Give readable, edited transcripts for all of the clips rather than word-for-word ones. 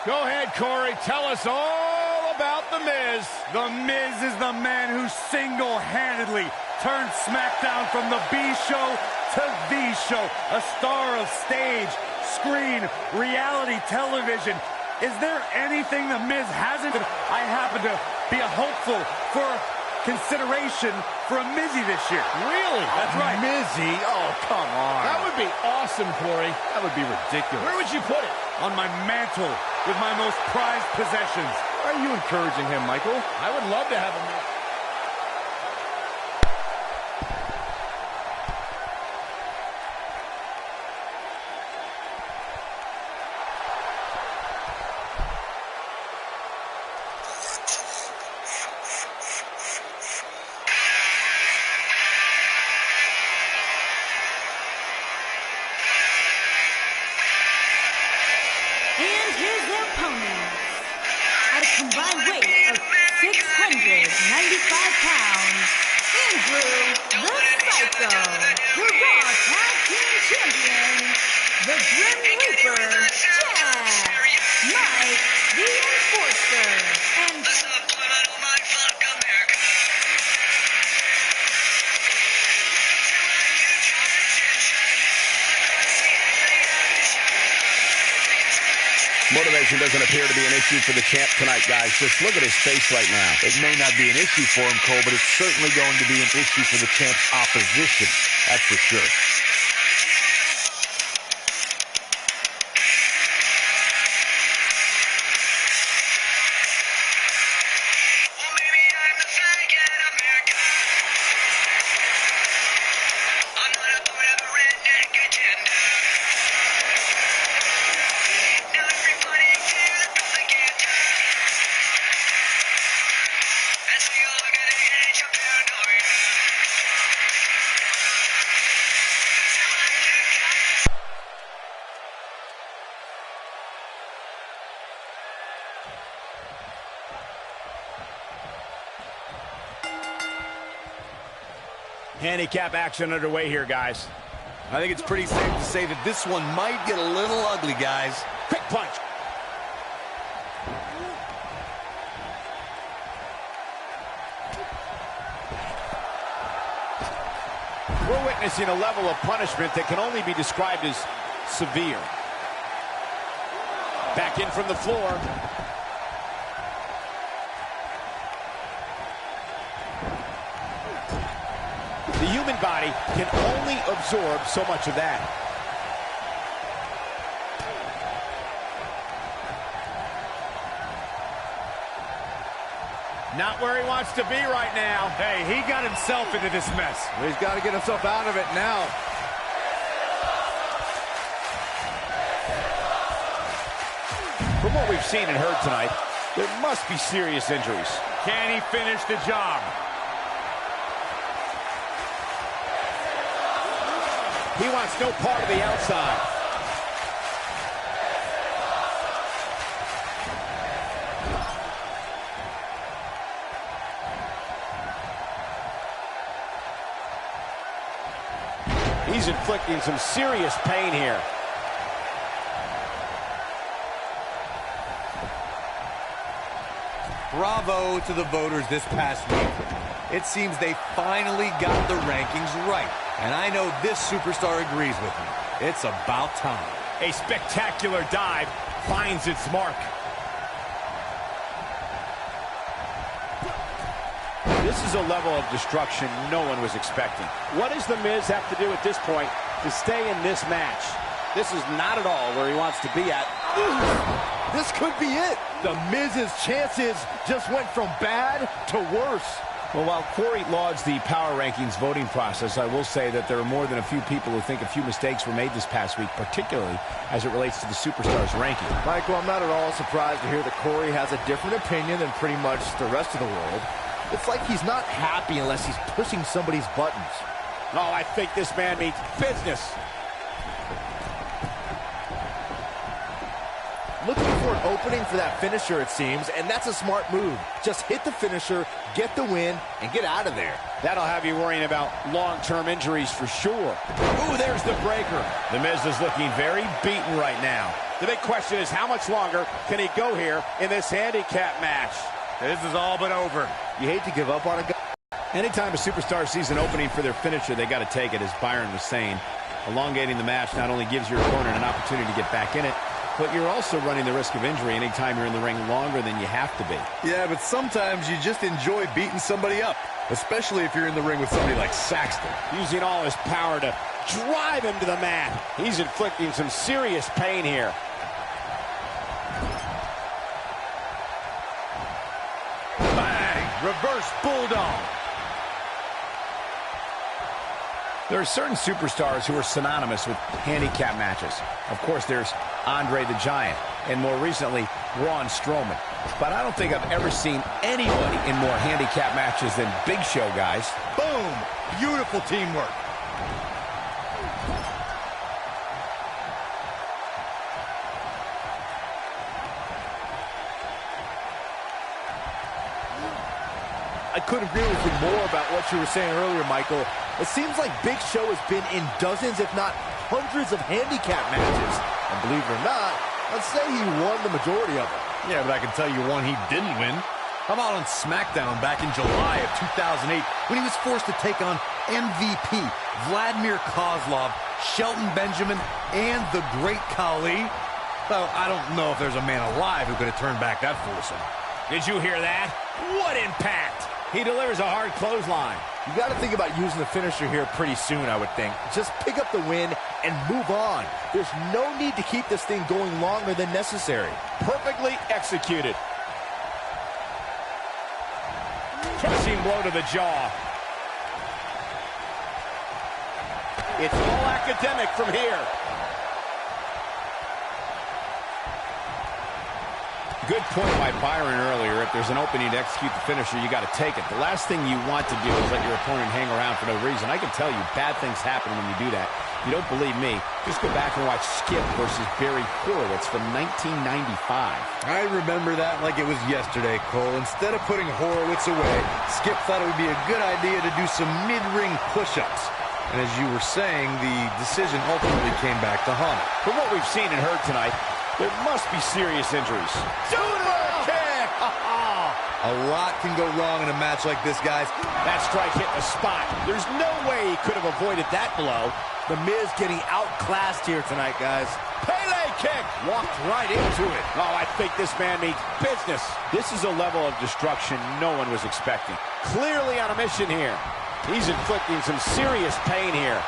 Go ahead, Corey. Tell us all about The Miz. The Miz is the man who single-handedly turned SmackDown from the B show to the show. A star of stage, screen, reality television. Is there anything The Miz hasn't? I happen to be a hopeful for consideration for a Mizzy this year. Really? That's right. Mizzy? Oh, come on. That would be awesome, Corey. That would be ridiculous. Where would you put it? On my mantle with my most prized possessions. Are you encouraging him, Michael? I would love to have him. Combined weight of 695 pounds, Andrew the Psycho, the Raw Tag Team Champion, the Grim Reaper, Jack, Mike the Enforcer, and motivation doesn't appear to be an issue for the champ tonight, guys. Just look at his face right now. It may not be an issue for him, Cole, but it's certainly going to be an issue for the champ's opposition. That's for sure. Handicap action underway here, guys. I think it's pretty safe to say that this one might get a little ugly, guys. Quick punch. We're witnessing a level of punishment that can only be described as severe. Back in from the floor. The human body can only absorb so much of that. Not where he wants to be right now. Hey, he got himself into this mess. He's got to get himself out of it now. From what we've seen and heard tonight, there must be serious injuries. Can he finish the job? He wants no part of the outside. He's inflicting some serious pain here. Bravo to the voters this past week. It seems they finally got the rankings right. And I know this superstar agrees with me. It's about time. A spectacular dive finds its mark. This is a level of destruction no one was expecting. What does The Miz have to do at this point to stay in this match? This is not at all where he wants to be at. This could be it. The Miz's chances just went from bad to worse. Well, while Corey lauds the power rankings voting process, I will say that there are more than a few people who think a few mistakes were made this past week, particularly as it relates to the Superstars ranking. Michael, I'm not at all surprised to hear that Corey has a different opinion than pretty much the rest of the world. It's like he's not happy unless he's pushing somebody's buttons. Oh, I think this man means business. Looking for an opening for that finisher, it seems, and that's a smart move. Just hit the finisher, get the win, and get out of there. That'll have you worrying about long-term injuries for sure. Ooh, there's the breaker. The Miz is looking very beaten right now. The big question is, how much longer can he go here in this handicap match? This is all but over. You hate to give up on a guy. Anytime a superstar sees an opening for their finisher, they got to take it, as Byron was saying. Elongating the match not only gives your opponent an opportunity to get back in it, but you're also running the risk of injury anytime you're in the ring longer than you have to be. Yeah, but sometimes you just enjoy beating somebody up, especially if you're in the ring with somebody like Saxton. Using all his power to drive him to the mat. He's inflicting some serious pain here. Bang! Reverse bulldog. There are certain superstars who are synonymous with handicap matches. Of course, there's Andre the Giant, and more recently, Braun Strowman. But I don't think I've ever seen anybody in more handicap matches than Big Show, guys. Boom! Beautiful teamwork. I couldn't agree with you more about what you were saying earlier, Michael. It seems like Big Show has been in dozens, if not hundreds, of handicap matches. And believe it or not, I'd say he won the majority of them. Yeah, but I can tell you one he didn't win. How about on SmackDown back in July of 2008 when he was forced to take on MVP, Vladimir Kozlov, Shelton Benjamin, and the Great Khali? Well, I don't know if there's a man alive who could have turned back that foolisome. Did you hear that? What impact! He delivers a hard clothesline. You got to think about using the finisher here pretty soon, I would think. Just pick up the win and move on. There's no need to keep this thing going longer than necessary. Perfectly executed. Crushing blow to the jaw. It's all academic from here. Good point by Byron earlier. If there's an opening to execute the finisher, you got to take it. The last thing you want to do is let your opponent hang around for no reason. I can tell you, bad things happen when you do that. If you don't believe me, just go back and watch Skip versus Barry Horowitz from 1995. I remember that like it was yesterday, Cole. Instead of putting Horowitz away, Skip thought it would be a good idea to do some mid-ring push-ups. And as you were saying, the decision ultimately came back to haunt him. From what we've seen and heard tonight, there must be serious injuries. Super kick! A lot can go wrong in a match like this, guys. That strike hit the spot. There's no way he could have avoided that blow. The Miz getting outclassed here tonight, guys. Pele kick! Walked right into it. Oh, I think this man needs business. This is a level of destruction no one was expecting. Clearly on a mission here. He's inflicting some serious pain here.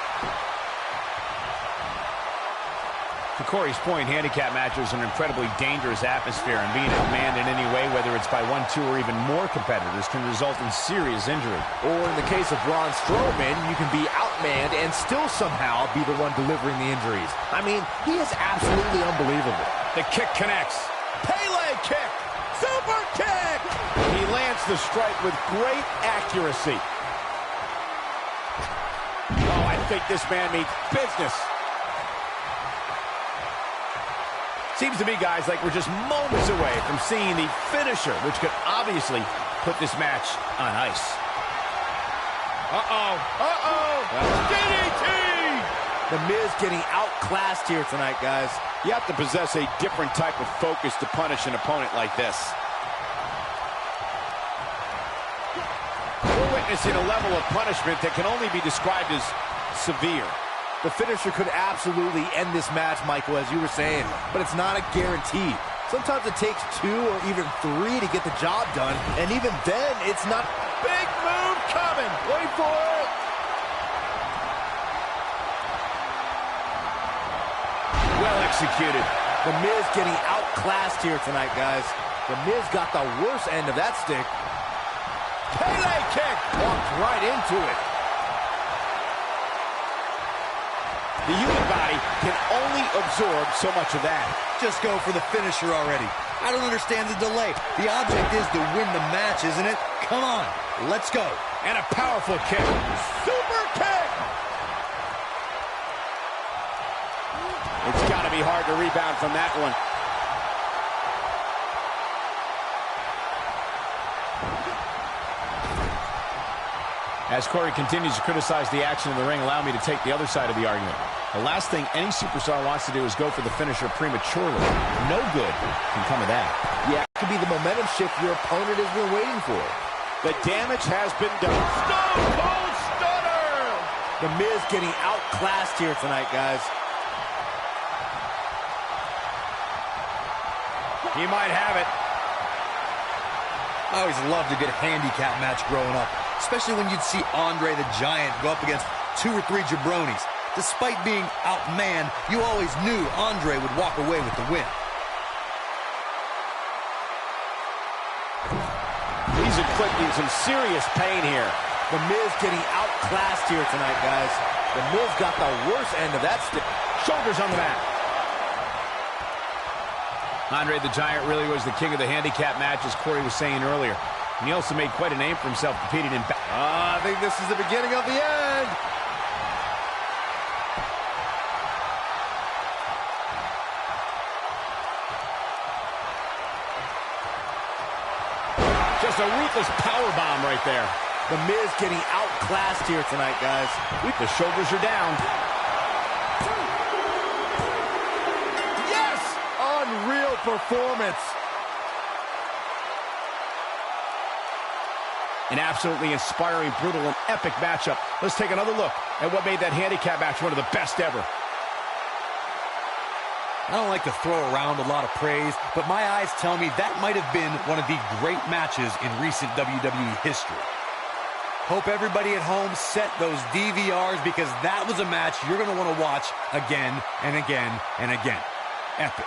To Corey's point, handicap matches are an incredibly dangerous atmosphere, and being outmanned in any way, whether it's by one, two, or even more competitors, can result in serious injury. Or in the case of Braun Strowman, you can be outmanned and still somehow be the one delivering the injuries. I mean, he is absolutely unbelievable. The kick connects. Pele kick! Super kick! He lands the strike with great accuracy. Oh, I think this man means business. Seems to me, guys, like we're just moments away from seeing the finisher, which could obviously put this match on ice. Uh-oh. DDT! The Miz getting outclassed here tonight, guys. You have to possess a different type of focus to punish an opponent like this. We're witnessing a level of punishment that can only be described as severe. The finisher could absolutely end this match, Michael, as you were saying, but it's not a guarantee. Sometimes it takes 2 or even 3 to get the job done, and even then, it's not. Big move coming. Wait for it. Well executed. The Miz getting outclassed here tonight, guys. The Miz got the worst end of that stick. Pele kick. Walked right into it. The human body can only absorb so much of that. Just go for the finisher already. I don't understand the delay. The object is to win the match, isn't it? Come on, let's go. And a powerful kick. Super kick! It's got to be hard to rebound from that one. As Corey continues to criticize the action in the ring, allow me to take the other side of the argument. The last thing any superstar wants to do is go for the finisher prematurely. No good can come of that. Yeah, it could be the momentum shift your opponent has been waiting for. The damage has been done. Stone Cold Stunner! The Miz getting outclassed here tonight, guys. He might have it. I always loved a good handicap match growing up, especially when you'd see Andre the Giant go up against 2 or 3 jabronis. Despite being outmanned, you always knew Andre would walk away with the win. He's inflicting some serious pain here. The Miz getting outclassed here tonight, guys. The Miz got the worst end of that stick. Shoulders on the mat. Andre the Giant really was the king of the handicap match, as Corey was saying earlier. And he also made quite a name for himself competing in... I think this is the beginning of the end. Just a ruthless powerbomb right there. The Miz getting outclassed here tonight, guys. The shoulders are down. Yes! Unreal performance. An absolutely inspiring, brutal, and epic matchup. Let's take another look at what made that handicap match one of the best ever. I don't like to throw around a lot of praise, but my eyes tell me that might have been one of the great matches in recent WWE history. Hope everybody at home set those DVRs, because that was a match you're going to want to watch again and again and again. Epic.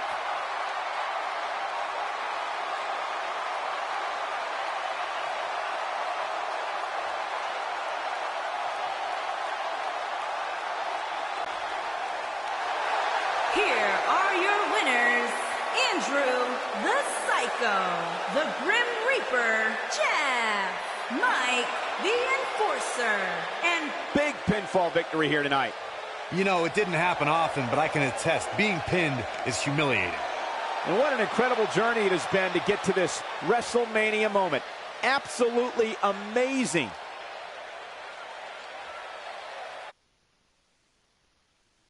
Here are your winners, Andrew the Psycho, the Grim Reaper, Jeff, Mike the Enforcer, and Big pinfall victory here tonight. You know, it didn't happen often, but I can attest, being pinned is humiliating. And what an incredible journey it has been to get to this WrestleMania moment. Absolutely amazing.